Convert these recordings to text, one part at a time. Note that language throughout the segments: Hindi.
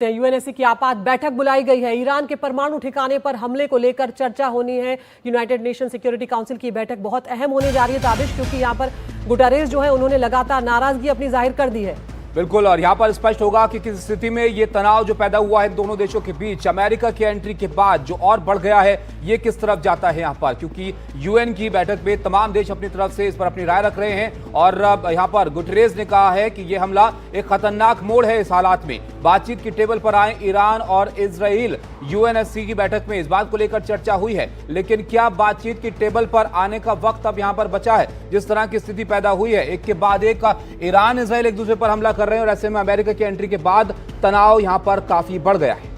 यूएनएससी की आपात बैठक बुलाई गई है। ईरान के परमाणु ठिकाने पर हमले को लेकर चर्चा होनी है। यूनाइटेड नेशन सिक्योरिटी काउंसिल की बैठक बहुत अहम होने जा रही है ताबिश, क्योंकि यहाँ पर गुटेरेस जो है उन्होंने लगातार नाराजगी अपनी जाहिर कर दी है। बिल्कुल, और यहां पर स्पष्ट होगा कि किस स्थिति में ये तनाव जो पैदा हुआ है दोनों देशों के बीच अमेरिका की एंट्री के बाद जो और बढ़ गया है, ये किस तरफ जाता है यहां पर, क्योंकि यूएन की बैठक में तमाम देश अपनी तरफ से इस पर अपनी राय रख रहे हैं। और यहां पर गुटेरेस ने कहा है कि ये हमला एक खतरनाक मोड़ है। इस हालात में बातचीत की टेबल पर आए ईरान और इजराइल। यूएनएससी की बैठक में इस बात को लेकर चर्चा हुई है, लेकिन क्या बातचीत की टेबल पर आने का वक्त अब यहां पर बचा है? जिस तरह की स्थिति पैदा हुई है, एक के बाद एक ईरान इजराइल एक दूसरे पर हमला कर रहे हैं और ऐसे में अमेरिका की एंट्री के बाद तनाव यहां पर काफी बढ़ गया है।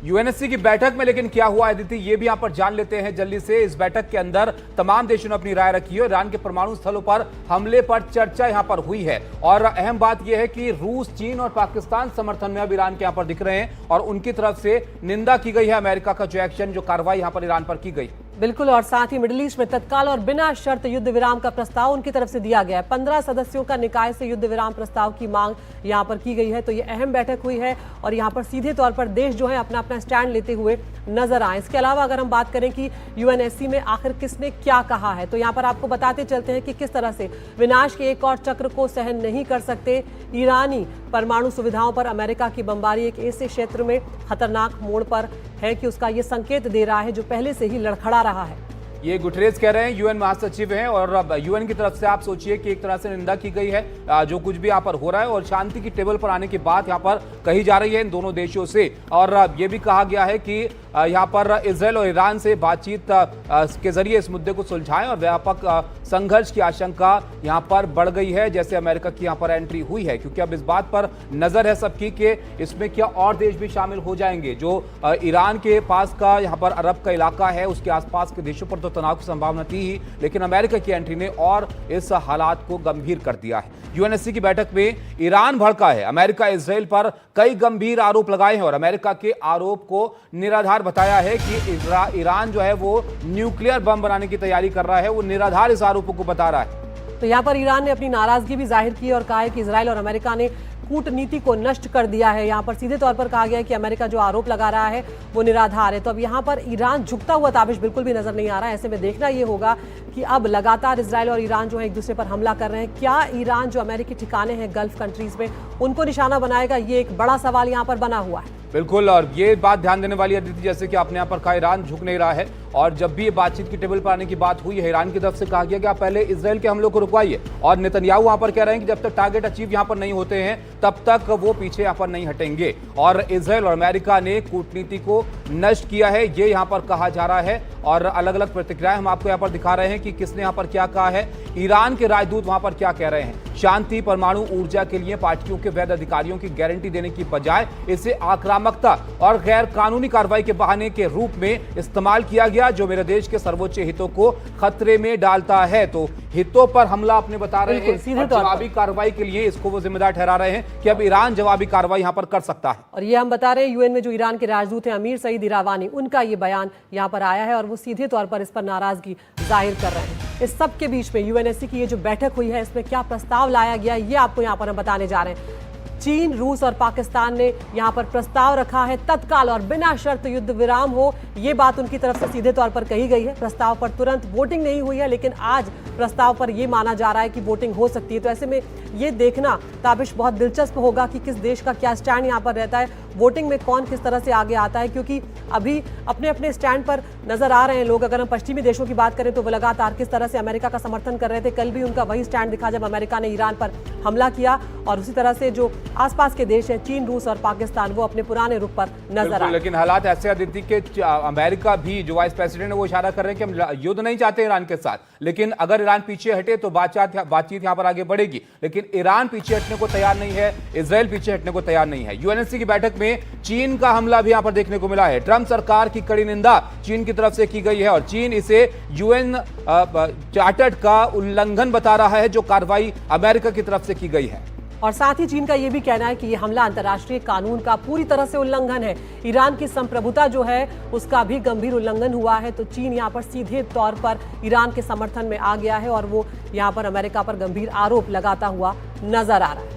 यूएनएससी की बैठक में लेकिन क्या हुआ अदिति, ये भी यहां पर जान लेते हैं जल्दी से। इस बैठक के अंदर तमाम देशों ने अपनी राय रखी है। ईरान के परमाणु स्थलों पर हमले पर चर्चा यहां पर हुई है और अहम बात यह है कि रूस, चीन और पाकिस्तान समर्थन में अब ईरान के यहां पर दिख रहे हैं और उनकी तरफ से निंदा की गई है अमेरिका का जो एक्शन, जो कार्रवाई यहां पर ईरान पर की गई। बिल्कुल, और साथ ही मिडिल ईस्ट में तत्काल और बिना शर्त युद्ध विराम का प्रस्ताव उनकी तरफ से दिया गया है। 15 सदस्यों का निकाय से युद्ध विराम प्रस्ताव की मांग यहां पर की गई है। तो ये अहम बैठक हुई है और यहां पर सीधे तौर पर देश जो है अपना अपना स्टैंड लेते हुए नजर आए। इसके अलावा अगर हम बात करें कि यूएनएससी में आखिर किसने क्या कहा है, तो यहाँ पर आपको बताते चलते हैं कि किस तरह से विनाश के एक और चक्र को सहन नहीं कर सकते। ईरानी परमाणु सुविधाओं पर अमेरिका की बमबारी एक ऐसे क्षेत्र में खतरनाक मोड़ पर है कि उसका ये संकेत दे रहा है जो पहले से ही लड़खड़ा रहा है। ये गुटेरेस कह रहे हैं, यूएन महासचिव हैं, और अब यूएन की तरफ से आप सोचिए कि एक तरह से निंदा की गई है जो कुछ भी यहाँ पर हो रहा है और शांति की टेबल पर आने की बात यहाँ पर कही जा रही है इन दोनों देशों से। और ये भी कहा गया है कि यहाँ पर इजराइल और ईरान से बातचीत के जरिए इस मुद्दे को सुलझाएं और व्यापक संघर्ष की आशंका यहाँ पर बढ़ गई है जैसे अमेरिका की यहाँ पर एंट्री हुई है, क्योंकि अब इस बात पर नजर है सबकी कि इसमें क्या और देश भी शामिल हो जाएंगे। जो ईरान के पास का यहाँ पर अरब का इलाका है, उसके आसपास के देशों पर तो तनाव की संभावना थी ही, लेकिन अमेरिका की एंट्री ने और इस हालात को गंभीर कर दिया है। यूएनएससी की बैठक में ईरान भड़का है। अमेरिका इजराइल पर कई गंभीर आरोप लगाए हैं और अमेरिका के आरोप को निराधार बताया है कि ईरान जो है वो न्यूक्लियर बम बनाने की तैयारी कर रहा है। वो निराधार इस आरोपों को बता रहा है। तो यहाँ पर ईरान ने अपनी नाराजगी भी जाहिर की और कहा है कि इजराइल और अमेरिका ने कूटनीति को नष्ट कर दिया है। यहाँ पर सीधे तौर पर कहा गया है कि अमेरिका जो आरोप लगा रहा है वो निराधार है। तो अब यहाँ पर ईरान झुकता हुआ ताबिश बिल्कुल भी नजर नहीं आ रहा है। ऐसे में देखना ये होगा कि अब लगातार इजराइल और ईरान जो है एक दूसरे पर हमला कर रहे हैं। क्या ईरान जो अमेरिकी ठिकाने हैं गल्फ कंट्रीज में उनको निशाना बनाएगा, ये एक बड़ा सवाल यहाँ पर बना हुआ है। बिल्कुल, और ये बात ध्यान देने वाली है अदिति, जैसे कि आपने यहाँ पर कहा ईरान झुक नहीं रहा है और जब भी ये बातचीत की टेबल पर आने की बात हुई है, ईरान की तरफ से कहा गया कि आप पहले इजराइल के हमलों को रुकवाइए और नेतन्याहू वहां पर कह रहे हैं कि जब तक टारगेट अचीव यहाँ पर नहीं होते हैं तब तक वो पीछे यहाँ पर नहीं हटेंगे। और इजराइल और अमेरिका ने कूटनीति को नष्ट किया है, ये यहाँ पर कहा जा रहा है और अलग अलग प्रतिक्रियाएं हम आपको यहाँ पर दिखा रहे हैं कि किसने यहाँ पर क्या कहा है। ईरान के राजदूत वहां पर क्या कह रहे हैं, शांति परमाणु ऊर्जा के लिए पार्टियों के वैध अधिकारियों की गारंटी देने की बजाय इसे आक्रामकता और गैर कानूनी कार्रवाई के बहाने के रूप में इस्तेमाल किया गया, जो मेरे देश के सर्वोच्च हितों को खतरे में डालता है। तो हितों पर हमला अपने बता रहे हैं और जवाबी कार्रवाई के लिए इसको वो जिम्मेदार ठहरा रहे हैं कि अब ईरान जवाबी कार्रवाई यहां पर कर सकता है। और ये हम बता रहे हैं यूएन में जो ईरान के राजदूत हैं अमीर सईद इरावानी, उनका ये बयान यहां पर आया है और वो सीधे तौर पर इस पर नाराजगी जाहिर कर रहे हैं। इस सब के बीच में यूएनएससी की ये जो बैठक हुई है इसमें क्या प्रस्ताव लाया गया ये आपको यहाँ पर हम बताने जा रहे हैं। चीन, रूस और पाकिस्तान ने यहाँ पर प्रस्ताव रखा है तत्काल और बिना शर्त युद्ध विराम हो, ये बात उनकी तरफ से सीधे तौर पर कही गई है। प्रस्ताव पर तुरंत वोटिंग नहीं हुई है, लेकिन आज प्रस्ताव पर यह माना जा रहा है कि वोटिंग हो सकती है। तो ऐसे में ये देखना ताबिश बहुत दिलचस्प होगा कि किस देश का क्या स्टैंड यहाँ पर रहता है, वोटिंग में कौन किस तरह से आगे आता है, क्योंकि अभी अपने अपने स्टैंड पर नजर आ रहे हैं लोग। अगर हम पश्चिमी देशों की बात करें तो वो लगातार किस तरह से अमेरिका का समर्थन कर रहे थे। कल भी उनका वही स्टैंड दिखा जब अमेरिका ने ईरान पर हमला किया, और उसी तरह से जो आसपास के देश हैं चीन, रूस और पाकिस्तान, वो अपने पुराने रुख पर नजर आए। लेकिन हालात ऐसे अदिति के अमेरिका भी जो वाइस प्रेसिडेंट है वो इशारा कर रहे हैं कि हम युद्ध नहीं चाहते ईरान के साथ, लेकिन अगर ईरान पीछे हटे तो बातचीत यहाँ पर आगे बढ़ेगी। लेकिन ईरान पीछे हटने को तैयार नहीं है, इजराइल पीछे हटने को तैयार नहीं है। यूएनएससी की बैठक में चीन का हमला भी यहाँ पर देखने को मिला है। ट्रंप सरकार की कड़ी निंदा चीन की तरफ से की गई है और चीन इसे यूएन चार्टर का उल्लंघन बता रहा है जो कार्रवाई अमेरिका की तरफ से की गई है। और साथ ही चीन का यह भी कहना है कि यह हमला अंतर्राष्ट्रीय कानून का पूरी तरह से उल्लंघन है। ईरान की संप्रभुता जो है उसका भी गंभीर उल्लंघन हुआ है। तो चीन यहां पर सीधे तौर पर ईरान के समर्थन में आ गया है और वो यहां पर अमेरिका पर गंभीर आरोप लगाता हुआ नजर आ रहा है।